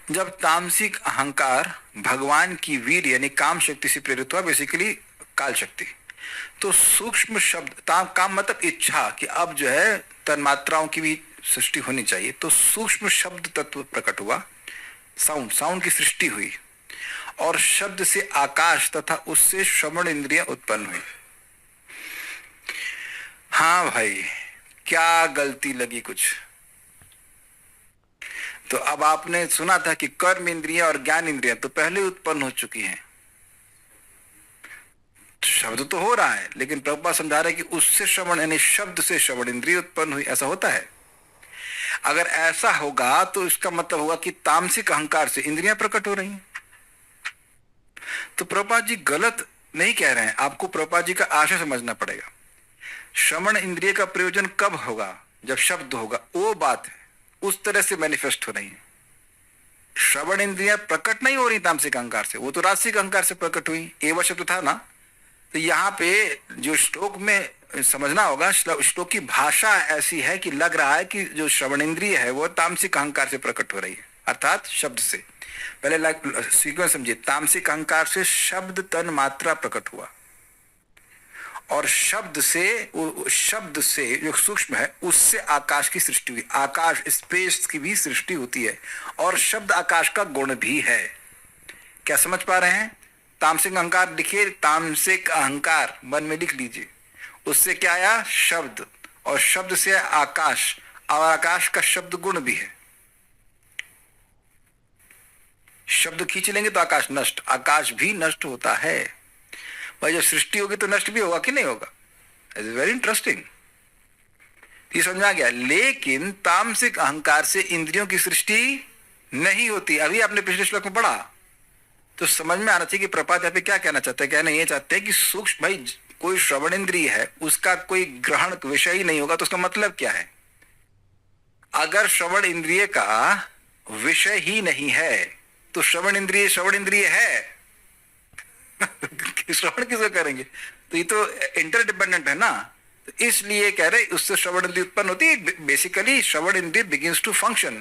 जब तामसिक अहंकार भगवान की वीर यानी काम शक्ति से प्रेरित हुआ, बेसिकली काल शक्ति, तो सूक्ष्म शब्द काम मतलब इच्छा कि अब जो है तन्मात्राओं की भी सृष्टि होनी चाहिए, तो सूक्ष्म शब्द तत्व प्रकट हुआ, साउंड की सृष्टि हुई, और शब्द से आकाश तथा उससे श्रवण इंद्रियां उत्पन्न हुई। हाँ भाई, क्या गलती लगी कुछ? तो अब आपने सुना था कि कर्म इंद्रियां और ज्ञान इंद्रियां तो पहले उत्पन्न हो चुकी हैं, शब्द तो हो रहा है, लेकिन प्रभुपाद समझा रहे कि उससे श्रवण यानी शब्द से श्रवण इंद्रिय उत्पन्न हुई। ऐसा होता है? अगर ऐसा होगा तो इसका मतलब होगा कि तामसिक अहंकार से इंद्रियां प्रकट हो रही हैं। तो प्रभुपाद जी गलत नहीं कह रहे हैं, आपको प्रभुपाद जी का आशय समझना पड़ेगा। श्रवण इंद्रिय का प्रयोजन कब होगा? जब शब्द होगा, वो बात है, उस तरह से मैनिफेस्ट हो रही है। श्रवण इंद्रियां प्रकट नहीं हो रही तामसिक अहंकार से, वो तो राजसिक अहंकार से प्रकट हुई। एवं शब्द था ना, तो यहाँ पे जो श्लोक में समझना होगा, श्लोक की भाषा ऐसी है कि लग रहा है कि जो श्रवण इंद्रिय है वो तामसिक अहंकार से प्रकट हो रही है, अर्थात शब्द से। पहले सीक्वेंस समझिए, तामसिक अहंकार से शब्द तन मात्रा प्रकट हुआ, और शब्द से जो सूक्ष्म है उससे आकाश की सृष्टि हुई। आकाश स्पेस की भी सृष्टि होती है, और शब्द आकाश का गुण भी है। क्या समझ पा रहे हैं? तामसिक अहंकार लिखिए, तामसिक अहंकार मन में लिख लीजिए। उससे क्या आया? शब्द, और शब्द से आकाश, और आकाश का शब्द गुण भी है। शब्द खींच लेंगे तो आकाश नष्ट, आकाश भी नष्ट होता है भाई। जब सृष्टि होगी तो नष्ट भी होगा कि नहीं होगा? It's very interesting. ये समझा गया। लेकिन तामसिक अहंकार से इंद्रियों की सृष्टि नहीं होती। अभी आपने पिछले श्लोक में पढ़ा, तो समझ में आना चाहिए कि प्रपात यहाँ पे क्या कहना चाहते हैं। कहना ये चाहते हैं कि सूक्ष्म भाई कोई श्रवण इंद्रिय है, उसका कोई ग्रहण विषय ही नहीं होगा, तो उसका मतलब क्या है? अगर श्रवण इंद्रिय का विषय ही नहीं है तो श्रवण इंद्रिय है श्रवण किसको करेंगे? तो ये तो इंटरडिपेंडेंट है ना। तो इसलिए कह रहे उससे श्रवण इंद्रिय उत्पन्न होती है। बेसिकली श्रवण इंद्रिय बिगिंस टू फंक्शन